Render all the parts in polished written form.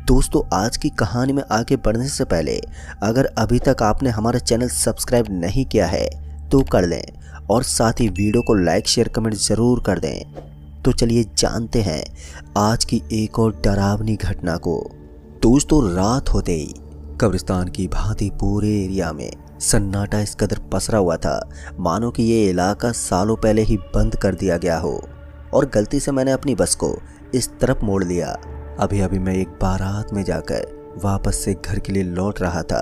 दोस्तों, आज की कहानी में आगे बढ़ने से पहले अगर अभी तक आपने हमारा चैनल सब्सक्राइब नहीं किया है तो कर लें और साथ ही वीडियो को लाइक शेयर कमेंट ज़रूर कर दें। तो चलिए जानते हैं आज की एक और डरावनी घटना को। दोस्तों, रात होते ही कब्रिस्तान की भांति पूरे एरिया में सन्नाटा इस कदर पसरा हुआ था मानो कि ये इलाका सालों पहले ही बंद कर दिया गया हो। और गलती से मैंने अपनी बस को इस तरफ मोड़ लिया। अभी अभी मैं एक बारात में जाकर वापस से घर के लिए लौट रहा था।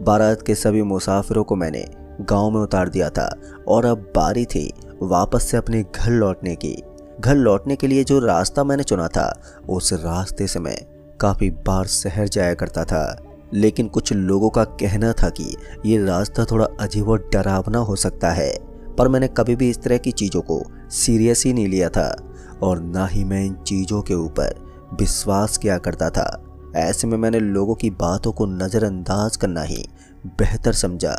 बारात के सभी मुसाफिरों को मैंने गांव में उतार दिया था और अब बारी थी वापस से अपने घर लौटने की। घर लौटने के लिए जो रास्ता मैंने चुना था उस रास्ते से मैं काफ़ी बार शहर जाया करता था, लेकिन कुछ लोगों का कहना था कि ये रास्ता थोड़ा अजीब और डरावना हो सकता है। पर मैंने कभी भी इस तरह की चीज़ों को सीरियस ही नहीं लिया था और ना ही मैं इन चीज़ों के ऊपर विश्वास किया करता था। ऐसे में मैंने लोगों की बातों को नज़रअंदाज करना ही बेहतर समझा।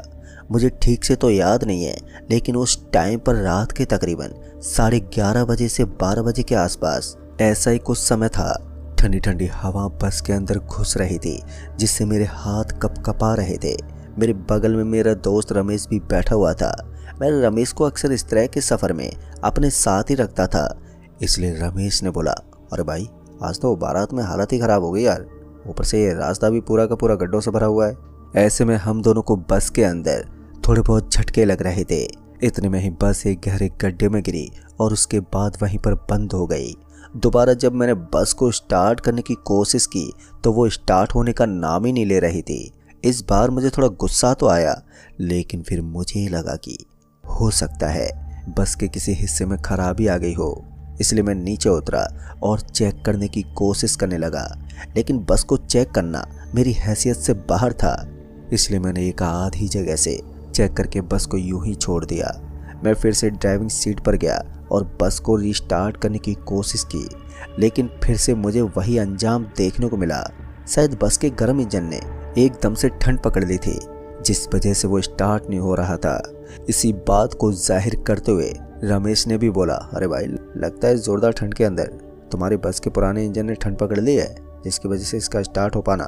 मुझे ठीक से तो याद नहीं है, लेकिन उस टाइम पर रात के तकरीबन 11:30 बजे से 12 बजे के आसपास ऐसा ही कुछ समय था। ठंडी ठंडी हवा बस के अंदर घुस रही थी जिससे मेरे हाथ कपकपा रहे थे। मेरे बगल में मेरा दोस्त रमेश भी बैठा हुआ था। मैं रमेश को अक्सर इस तरह के सफ़र में अपने साथ ही रखता था, इसलिए रमेश ने बोला, अरे भाई, आज तो बारात में हालत ही ख़राब हो गई यार, ऊपर से ये रास्ता भी पूरा का पूरा गड्ढों से भरा हुआ है। ऐसे में हम दोनों को बस के अंदर थोड़े बहुत झटके लग रहे थे। इतने में ही बस एक गहरे गड्ढे में गिरी और उसके बाद वहीं पर बंद हो गई। दोबारा जब मैंने बस को स्टार्ट करने की कोशिश की तो वो स्टार्ट होने का नाम ही नहीं ले रही थी। इस बार मुझे थोड़ा गुस्सा तो आया, लेकिन फिर मुझे लगा कि हो सकता है बस के किसी हिस्से में खराबी आ गई हो, इसलिए मैं नीचे उतरा और चेक करने की कोशिश करने लगा। लेकिन बस को चेक करना मेरी हैसियत से बाहर था, इसलिए मैंने एक आधी जगह से चेक करके बस को यूं ही छोड़ दिया। मैं फिर से ड्राइविंग सीट पर गया और बस को रीस्टार्ट करने की कोशिश की, लेकिन फिर से मुझे वही अंजाम देखने को मिला। शायद बस के गर्म इंजन ने एकदम से ठंड पकड़ ली थी, जिस वजह से वो स्टार्ट नहीं हो रहा था। इसी बात को जाहिर करते हुए रमेश ने भी बोला, अरे भाई, लगता है जोरदार ठंड के अंदर तुम्हारी बस के पुराने इंजन ने ठंड पकड़ ली है, जिसकी वजह से इसका स्टार्ट हो पाना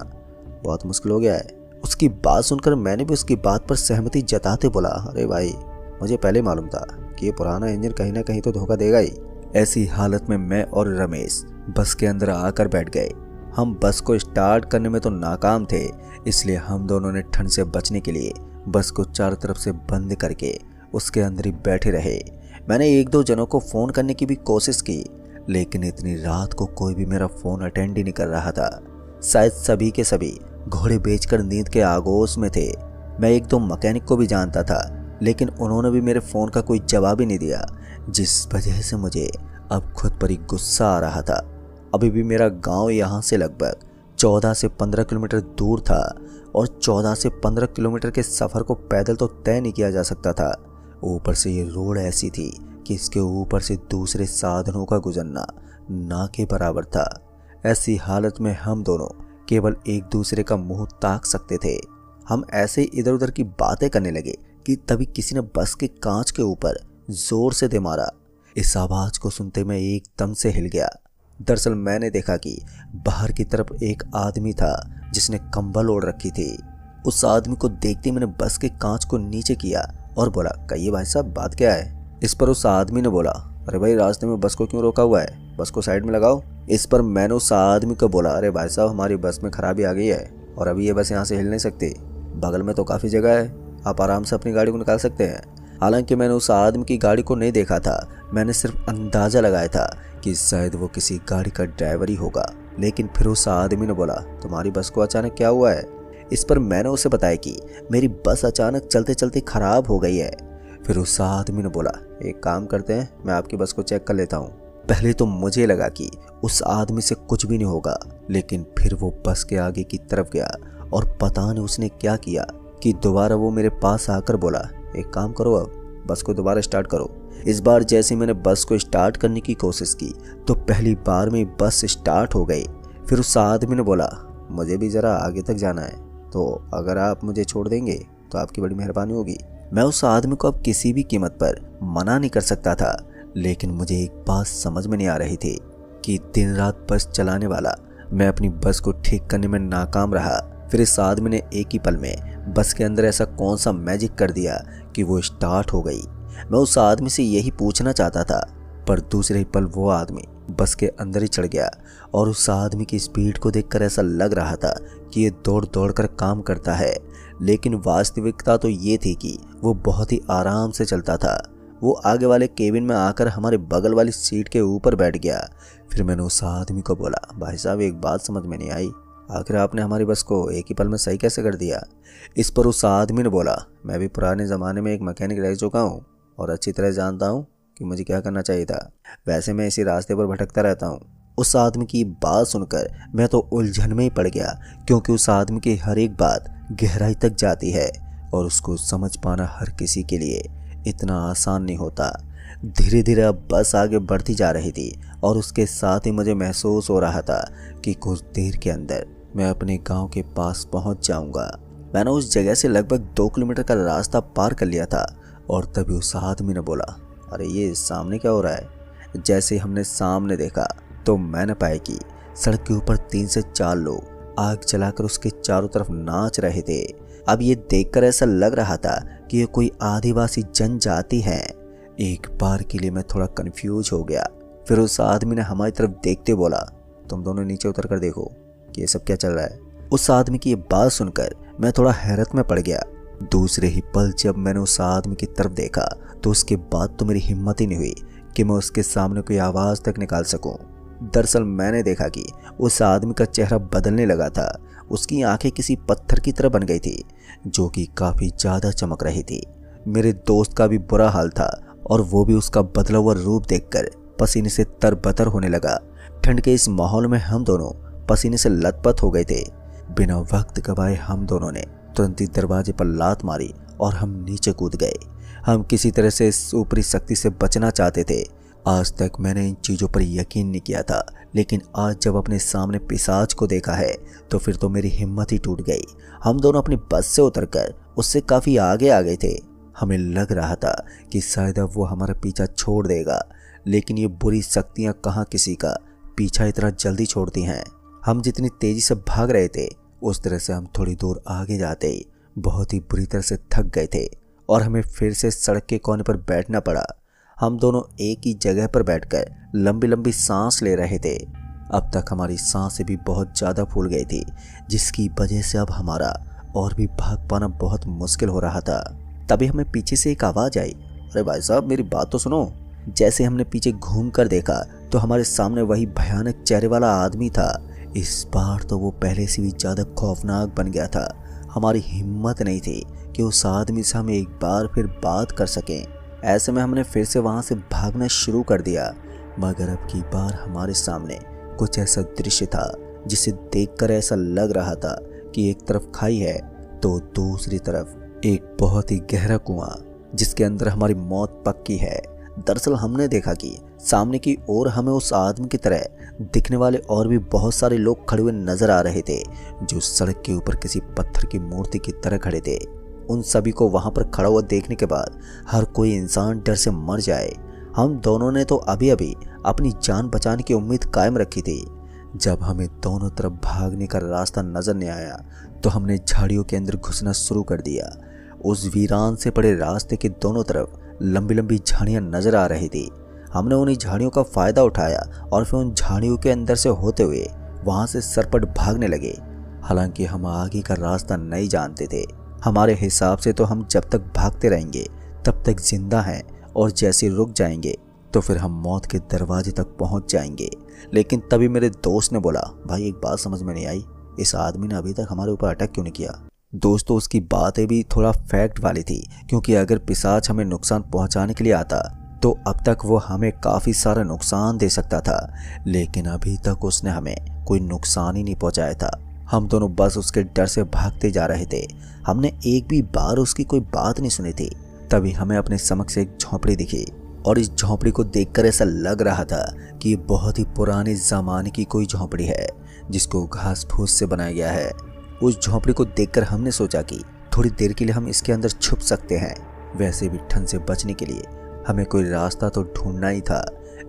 बहुत मुश्किल हो गया है। उसकी बात सुनकर मैंने भी उसकी बात पर सहमति जताते बोला, अरे भाई, मुझे पहले मालूम था कि ये पुराना इंजन कहीं ना कहीं तो धोखा देगा ही। ऐसी हालत में मैं और रमेश बस के अंदर आकर बैठ गए। हम बस को स्टार्ट करने में तो नाकाम थे, इसलिए हम दोनों ने ठंड से बचने के लिए बस को चारों तरफ से बंद करके उसके अंदर ही बैठे रहे। मैंने एक दो जनों को फ़ोन करने की भी कोशिश की, लेकिन इतनी रात को कोई भी मेरा फ़ोन अटेंड ही नहीं कर रहा था। शायद सभी के सभी घोड़े बेचकर नींद के आगोश में थे। मैं एक दो मैकेनिक को भी जानता था, लेकिन उन्होंने भी मेरे फ़ोन का कोई जवाब ही नहीं दिया, जिस वजह से मुझे अब खुद पर ही गुस्सा आ रहा था। अभी भी मेरा गांव यहाँ से लगभग 14 से 15 किलोमीटर दूर था और 14 से 15 किलोमीटर के सफ़र को पैदल तो तय नहीं किया जा सकता था। ऊपर से ये रोड ऐसी थी कि इसके ऊपर से दूसरे साधनों का गुजरना ना के बराबर था। ऐसी हालत में हम दोनों केवल एक दूसरे का मुंह ताक सकते थे। हम ऐसे ही इधर उधर की बातें करने लगे कि तभी किसी ने बस के कांच के ऊपर जोर से दे मारा। इस आवाज़ को सुनते मैं एकदम से हिल गया। दरअसल मैंने देखा कि बाहर की तरफ एक आदमी था जिसने कंबल ओढ़ रखी थी। उस आदमी को देखते मैंने बस के कांच को नीचे किया और बोला, कहिए भाई साहब, बात क्या है। इस पर उस आदमी ने बोला, अरे भाई, रास्ते में बस को क्यों रोका हुआ है, बस को साइड में लगाओ। इस पर मैंने उस आदमी को बोला, अरे भाई साहब, हमारी बस में खराबी आ गई है और अभी ये बस यहाँ से हिल नहीं सकती, बगल में तो काफ़ी जगह है, आप आराम से अपनी गाड़ी को निकाल सकते हैं। हालांकि मैंने उस आदमी की गाड़ी को नहीं देखा था, मैंने सिर्फ अंदाज़ा लगाया था कि शायद वो किसी गाड़ी का ड्राइवर ही होगा। लेकिन फिर उस आदमी ने बोला, तुम्हारी बस को अचानक क्या हुआ है। इस पर मैंने उसे बताया कि मेरी बस अचानक चलते चलते ख़राब हो गई है। फिर उस आदमी ने बोला, एक काम करते हैं, मैं आपकी बस को चेक कर लेता हूँ। पहले तो मुझे लगा कि उस आदमी से कुछ भी नहीं होगा, लेकिन फिर वो बस के आगे की तरफ गया और पता नहीं उसने क्या किया कि दोबारा वो मेरे पास आकर बोला, एक काम करो, अब बस को दोबारा स्टार्ट करो। इस बार जैसे मैंने बस को स्टार्ट करने की कोशिश की तो पहली बार में बस स्टार्ट हो गई। फिर उस आदमी ने बोला, मुझे भी ज़रा आगे तक जाना है, तो अगर आप मुझे छोड़ देंगे तो आपकी बड़ी मेहरबानी होगी। मैं उस आदमी को अब किसी भी कीमत पर मना नहीं कर सकता था, लेकिन मुझे एक बात समझ में नहीं आ रही थी कि दिन रात बस चलाने वाला मैं अपनी बस को ठीक करने में नाकाम रहा। फिर इस आदमी ने एक ही पल में बस के अंदर ऐसा कौन सा मैजिक कर दिया कि वो स्टार्ट हो गई। मैं उस आदमी से यही पूछना चाहता था, पर दूसरे ही पल वो आदमी बस के अंदर ही चढ़ गया। और उस आदमी की स्पीड को देखकर ऐसा लग रहा था कि ये दौड़ दौड़ कर काम करता है, लेकिन वास्तविकता तो ये थी कि वो बहुत ही आराम से चलता था। वो आगे वाले केबिन में आकर हमारे बगल वाली सीट के ऊपर बैठ गया। फिर मैंने उस आदमी को बोला, भाई साहब एक बात समझ में नहीं आई, आखिर आपने हमारी बस को एक ही पल में सही कैसे कर दिया। इस पर उस आदमी ने बोला, मैं भी पुराने ज़माने में एक मैकेनिक रह चुका हूँ और अच्छी तरह जानता हूँ कि मुझे क्या करना चाहिए था। वैसे मैं इसी रास्ते पर भटकता रहता हूँ। उस आदमी की बात सुनकर मैं तो उलझन में ही पड़ गया, क्योंकि उस आदमी की हर एक बात गहराई तक जाती है और उसको समझ पाना हर किसी के लिए इतना आसान नहीं होता। धीरे धीरे अब बस आगे बढ़ती जा रही थी और उसके साथ ही मुझे महसूस हो रहा था कि कुछ देर के अंदर मैं अपने गांव के पास पहुंच जाऊंगा। मैंने उस जगह से लगभग 2 किलोमीटर का रास्ता पार कर लिया था और तभी उस आदमी ने बोला, अरे ये सामने क्या हो रहा है। जैसे हमने सामने देखा तो मैंने पाया कि सड़क के ऊपर 3 से 4 लोग आग जलाकर उसके चारों तरफ नाच रहे थे। अब ये देखकर ऐसा लग रहा था कि ये कोई आदिवासी जनजाति है। एक बार के लिए मैं थोड़ा कंफ्यूज हो गया। फिर उस आदमी ने हमारी तरफ देखते बोला, तुम दोनों नीचे उतर कर देखो कि ये सब क्या चल रहा है। उस आदमी की ये बात सुनकर मैं थोड़ा हैरत में पड़ गया। दूसरे ही पल जब मैंने उस आदमी की तरफ देखा तो उसके बाद तो मेरी हिम्मत ही नहीं हुई कि मैं उसके सामने कोई आवाज़ तक निकाल सकूं। दरअसल मैंने देखा कि उस आदमी का चेहरा बदलने लगा था। उसकी आंखें किसी पत्थर की तरह बन गई थी, जो कि काफ़ी ज़्यादा चमक रही थी। मेरे दोस्त का भी बुरा हाल था और वो भी उसका बदला हुआ रूप देखकर पसीने से तरबतर होने लगा। ठंड के इस माहौल में हम दोनों पसीने से लथपथ हो गए थे। बिना वक्त गवाए हम दोनों ने तुरंत ही दरवाजे पर लात मारी और हम नीचे कूद गए। हम किसी तरह से इस ऊपरी शक्ति से बचना चाहते थे। आज तक मैंने इन चीज़ों पर यकीन नहीं किया था, लेकिन आज जब अपने सामने पिशाच को देखा है तो फिर तो मेरी हिम्मत ही टूट गई। हम दोनों अपनी बस से उतरकर उससे काफ़ी आगे आ गए थे। हमें लग रहा था कि शायद अब वो हमारा पीछा छोड़ देगा, लेकिन ये बुरी शक्तियाँ कहाँ किसी का पीछा इतना जल्दी छोड़ती हैं। हम जितनी तेज़ी से भाग रहे थे उस तरह से हम थोड़ी दूर आगे जाते ही बहुत ही बुरी तरह से थक गए थे और हमें फिर से सड़क के कोने पर बैठना पड़ा। हम दोनों एक ही जगह पर बैठकर लंबी लंबी सांस ले रहे थे। अब तक हमारी सांसें भी बहुत ज़्यादा फूल गई थी, जिसकी वजह से अब हमारा और भी भाग पाना बहुत मुश्किल हो रहा था। तभी हमें पीछे से एक आवाज़ आई, अरे भाई साहब मेरी बात तो सुनो। जैसे हमने पीछे घूम कर देखा तो हमारे सामने वही भयानक चेहरे वाला आदमी था। इस बार तो वो पहले से भी ज़्यादा खौफनाक बन गया था। हमारी हिम्मत नहीं थी कि उस आदमी से हम एक बार फिर बात कर सकें। ऐसे में हमने फिर से वहाँ से भागना शुरू कर दिया, मगर अब की बार हमारे सामने कुछ ऐसा दृश्य था जिसे देखकर ऐसा लग रहा था कि एक तरफ खाई है तो दूसरी तरफ एक बहुत ही गहरा कुआं, जिसके अंदर हमारी मौत पक्की है। दरअसल हमने देखा कि सामने की ओर हमें उस आदमी की तरह दिखने वाले और भी बहुत सारे लोग खड़े हुए नजर आ रहे थे, जो सड़क के ऊपर किसी पत्थर की मूर्ति की तरह खड़े थे। उन सभी को वहां पर खड़ा हुआ देखने के बाद हर कोई इंसान डर से मर जाए। हम दोनों ने तो अभी अभी अपनी जान बचाने की उम्मीद कायम रखी थी। जब हमें दोनों तरफ भागने का रास्ता नजर नहीं आया तो हमने झाड़ियों के अंदर घुसना शुरू कर दिया। उस वीरान से पड़े रास्ते के दोनों तरफ लंबी लंबी झाड़ियां नजर आ रही थी। हमने उन्हीं झाड़ियों का फायदा उठाया और फिर उन झाड़ियों के अंदर से होते हुए वहां से सरपट भागने लगे। हालांकि हम आगे का रास्ता नहीं जानते थे। हमारे हिसाब से तो हम जब तक भागते रहेंगे तब तक जिंदा हैं, और जैसे रुक जाएंगे तो फिर हम मौत के दरवाजे तक पहुंच जाएंगे। लेकिन तभी मेरे दोस्त ने बोला, भाई एक बात समझ में नहीं आई, इस आदमी ने अभी तक हमारे ऊपर अटैक क्यों नहीं किया। दोस्तों उसकी बातें भी थोड़ा फैक्ट वाली थी, क्योंकि अगर पिशाच हमें नुकसान पहुंचाने के लिए आता तो अब तक वो हमें काफ़ी सारा नुकसान दे सकता था, लेकिन अभी तक उसने हमें कोई नुकसान ही नहीं पहुंचाया था। हम दोनों बस उसके डर से भागते जा रहे थे। हमने एक भी बार उसकी कोई बात नहीं सुनी थी। तभी हमें अपने समक्ष एक झोंपड़ी दिखी और इस झोंपड़ी को देखकर ऐसा लग रहा था कि ये बहुत ही पुराने ज़माने की कोई झोंपड़ी है, जिसको घास फूस से बनाया गया है। उस झोंपड़ी को देखकर हमने सोचा कि थोड़ी देर के लिए हम इसके अंदर छुप सकते हैं। वैसे भी ठंड से बचने के लिए हमें कोई रास्ता तो ढूंढना ही था।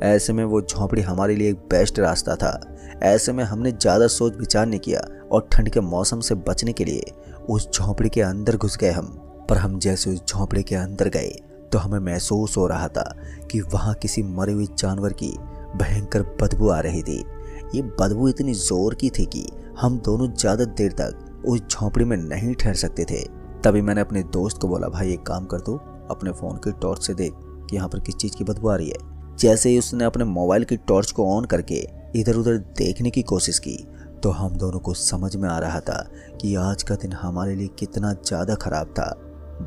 ऐसे में वो झोंपड़ी हमारे लिए एक बेस्ट रास्ता था। ऐसे में हमने ज़्यादा सोच विचार नहीं किया और ठंड के मौसम से बचने के लिए उस झोंपड़ी के अंदर घुस गए हम। पर हम जैसे उस झोंपड़ी के अंदर गए तो हमें महसूस हो रहा था कि वहाँ किसी मरे हुए जानवर की भयंकर बदबू आ रही थी। ये बदबू इतनी जोर की थी कि हम दोनों ज़्यादा देर तक उस झोंपड़ी में नहीं ठहर सकते थे। तभी मैंने अपने दोस्त को बोला, भाई एक काम कर दो, अपने फ़ोन की टॉर्च से देख कि यहाँ पर किस चीज़ की बदबू आ रही है। जैसे ही उसने अपने मोबाइल की टॉर्च को ऑन करके इधर उधर देखने की कोशिश की तो हम दोनों को समझ में आ रहा था कि आज का दिन हमारे लिए कितना ज़्यादा ख़राब था।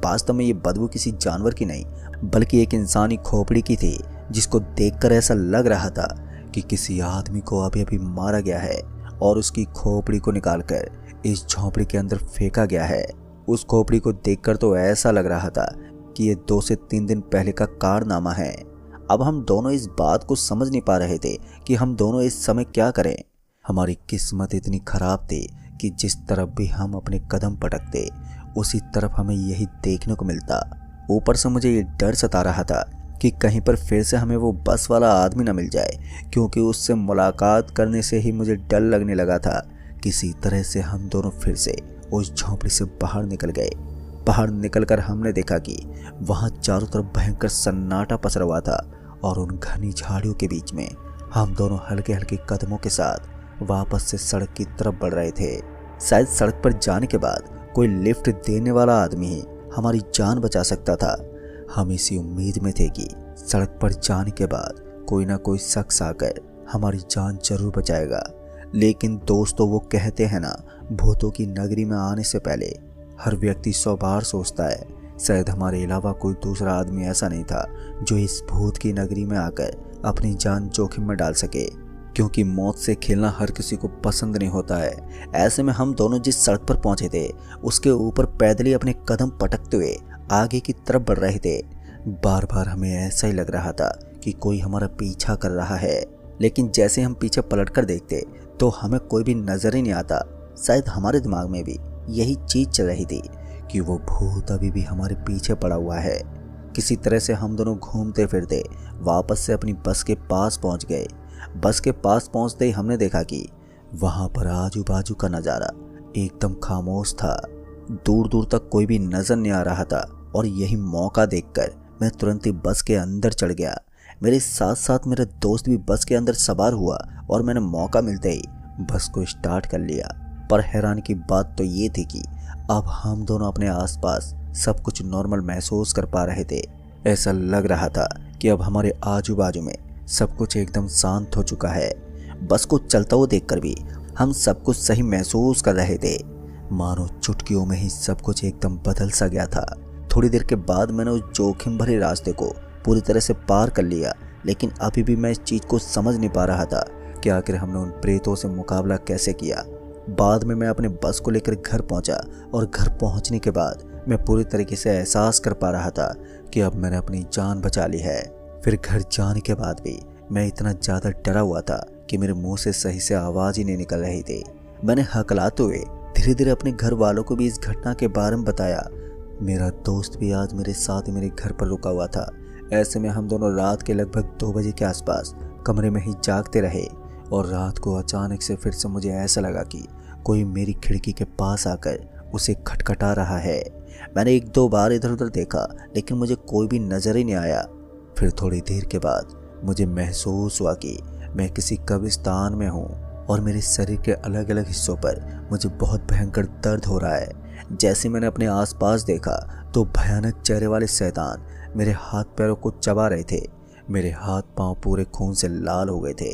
वास्तव में ये बदबू किसी जानवर की नहीं बल्कि एक इंसानी खोपड़ी की थी, जिसको देखकर ऐसा लग रहा था कि किसी आदमी को अभी अभी मारा गया है और उसकी खोपड़ी को निकालकर इस झोंपड़ी के अंदर फेंका गया है। उस खोपड़ी को देखकर तो ऐसा लग रहा था कि ये 2 से 3 दिन पहले का कारनामा है। अब हम दोनों इस बात को समझ नहीं पा रहे थे कि हम दोनों इस समय क्या करें। हमारी किस्मत इतनी खराब थी कि जिस तरफ भी हम अपने कदम पटकते उसी तरफ हमें यही देखने को मिलता। ऊपर से मुझे ये डर सता रहा था कि कहीं पर फिर से हमें वो बस वाला आदमी न मिल जाए, क्योंकि उससे मुलाकात करने से ही मुझे डर लगने लगा था। किसी तरह से हम दोनों फिर से उस झोंपड़ी से बाहर निकल गए। बाहर निकलकर हमने देखा कि वहाँ चारों तरफ भयंकर सन्नाटा पसरा हुआ था और उन घनी झाड़ियों के बीच में हम दोनों हल्के हल्के कदमों के साथ वापस से सड़क की तरफ बढ़ रहे थे। शायद सड़क पर जाने के बाद कोई लिफ्ट देने वाला आदमी ही हमारी जान बचा सकता था। हम इसी उम्मीद में थे कि सड़क पर जाने के बाद कोई ना कोई शख्स आकर हमारी जान जरूर बचाएगा। लेकिन दोस्तों, वो कहते हैं ना, भूतों की नगरी में आने से पहले हर व्यक्ति 100 बार सोचता है। शायद हमारे अलावा कोई दूसरा आदमी ऐसा नहीं था जो इस भूत की नगरी में आकर अपनी जान जोखिम में डाल सके, क्योंकि मौत से खेलना हर किसी को पसंद नहीं होता है। ऐसे में हम दोनों जिस सड़क पर पहुंचे थे उसके ऊपर पैदल ही अपने कदम पटकते हुए आगे की तरफ बढ़ रहे थे। बार बार हमें ऐसा ही लग रहा था कि कोई हमारा पीछा कर रहा है, लेकिन जैसे हम पीछे पलटकर देखते तो हमें कोई भी नजर ही नहीं आता। शायद हमारे दिमाग में भी यही चीज चल रही थी कि वो भूत अभी भी हमारे पीछे पड़ा हुआ है। किसी तरह से हम दोनों घूमते फिरते वापस से अपनी बस के पास पहुंच गए। बस के पास पहुंचते ही हमने देखा कि वहां पर आजू बाजू का नज़ारा एकदम खामोश था। दूर दूर तक कोई भी नजर नहीं आ रहा था और यही मौका देखकर मैं तुरंत ही बस के अंदर चढ़ गया। मेरे साथ साथ मेरा दोस्त भी बस के अंदर सवार हुआ और मैंने मौका मिलते ही बस को स्टार्ट कर लिया। पर हैरानी की बात तो ये थी कि अब हम दोनों अपने आसपास सब कुछ नॉर्मल महसूस कर पा रहे थे। ऐसा लग रहा था कि अब हमारे आजू बाजू में सब कुछ एकदम शांत हो चुका है। बस को चलता हुआ देखकर भी हम सब कुछ सही महसूस कर रहे थे, मानो चुटकियों में ही सब कुछ एकदम बदल सा गया था। थोड़ी देर के बाद मैंने उस जोखिम भरे रास्ते को पूरी तरह से पार कर लिया, लेकिन अभी भी मैं इस चीज़ को समझ नहीं पा रहा था कि आखिर हमने उन प्रेतों से मुकाबला कैसे किया। बाद में मैं अपने बस को लेकर घर पहुंचा और घर पहुंचने के बाद मैं पूरी तरीके से एहसास कर पा रहा था कि अब मैंने अपनी जान बचा ली है। फिर घर जाने के बाद भी मैं इतना ज़्यादा डरा हुआ था कि मेरे मुंह से सही से आवाज़ ही नहीं निकल रही थी। मैंने हकलाते हुए धीरे धीरे अपने घर वालों को भी इस घटना के बारे में बताया। मेरा दोस्त भी आज मेरे साथ ही मेरे घर पर रुका हुआ था। ऐसे में हम दोनों रात के लगभग 2 बजे के आसपास कमरे में ही जागते रहे और रात को अचानक से फिर से मुझे ऐसा लगा कि कोई मेरी खिड़की के पास आकर उसे खटखटा रहा है। मैंने 1-2 बार इधर उधर देखा, लेकिन मुझे कोई भी नजर ही नहीं आया। फिर थोड़ी देर के बाद मुझे महसूस हुआ कि मैं किसी कब्रिस्तान में हूँ और मेरे शरीर के अलग अलग हिस्सों पर मुझे बहुत भयंकर दर्द हो रहा है। जैसे मैंने अपने आसपास देखा तो भयानक चेहरे वाले शैतान मेरे हाथ पैरों को चबा रहे थे। मेरे हाथ पांव पूरे खून से लाल हो गए थे,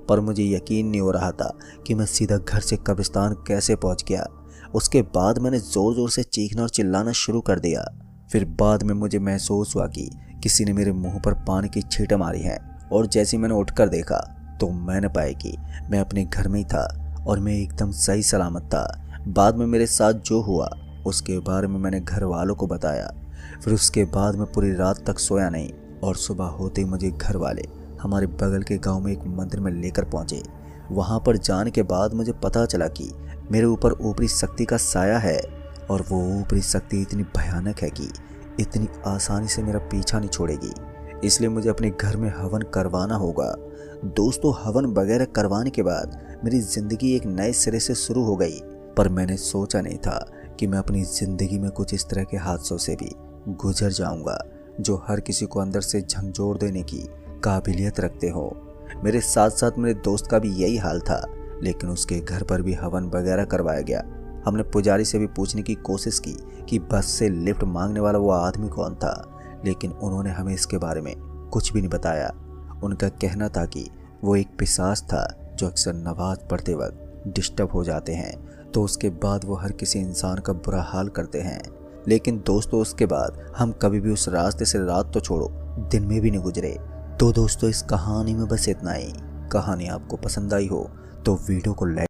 पर मुझे यकीन नहीं हो रहा था कि मैं सीधा घर से कब्रिस्तान कैसे पहुंच गया। उसके बाद मैंने ज़ोर ज़ोर से चीखना और चिल्लाना शुरू कर दिया। फिर बाद में मुझे महसूस हुआ कि किसी ने मेरे मुंह पर पानी की छींटे मारी हैं, और जैसे मैंने उठकर देखा तो मैंने पाया कि मैं अपने घर में ही था और मैं एकदम सही सलामत था। बाद में मेरे साथ जो हुआ उसके बारे में मैंने घर वालों को बताया। फिर उसके बाद मैं पूरी रात तक सोया नहीं और सुबह होते ही मुझे घर वाले हमारे बगल के गांव में एक मंदिर में लेकर पहुंचे। वहां पर जाने के बाद मुझे पता चला कि मेरे ऊपर ऊपरी शक्ति का साया है और वो ऊपरी शक्ति इतनी भयानक है कि इतनी आसानी से मेरा पीछा नहीं छोड़ेगी। इसलिए मुझे अपने घर में हवन करवाना होगा। दोस्तों, हवन वगैरह करवाने के बाद मेरी ज़िंदगी एक नए सिरे से शुरू हो गई। पर मैंने सोचा नहीं था कि मैं अपनी ज़िंदगी में कुछ इस तरह के हादसों से भी गुजर जाऊंगा जो हर किसी को अंदर से झंझोर देने की काबिलियत रखते हो। मेरे साथ साथ मेरे दोस्त का भी यही हाल था, लेकिन उसके घर पर भी हवन वगैरह करवाया गया। हमने पुजारी से भी पूछने की कोशिश की कि बस से लिफ्ट मांगने वाला वो आदमी कौन था, लेकिन उन्होंने हमें इसके बारे में कुछ भी नहीं बताया। उनका कहना था कि वो एक पिशाच था जो अक्सर नमाज पढ़ते वक्त डिस्टर्ब हो जाते हैं, तो उसके बाद वो हर किसी इंसान का बुरा हाल करते हैं। लेकिन दोस्तों, उसके बाद हम कभी भी उस रास्ते से रात तो छोड़ो दिन में भी नहीं गुजरे। तो दोस्तों, इस कहानी में बस इतना ही। कहानी आपको पसंद आई हो तो वीडियो को लाइक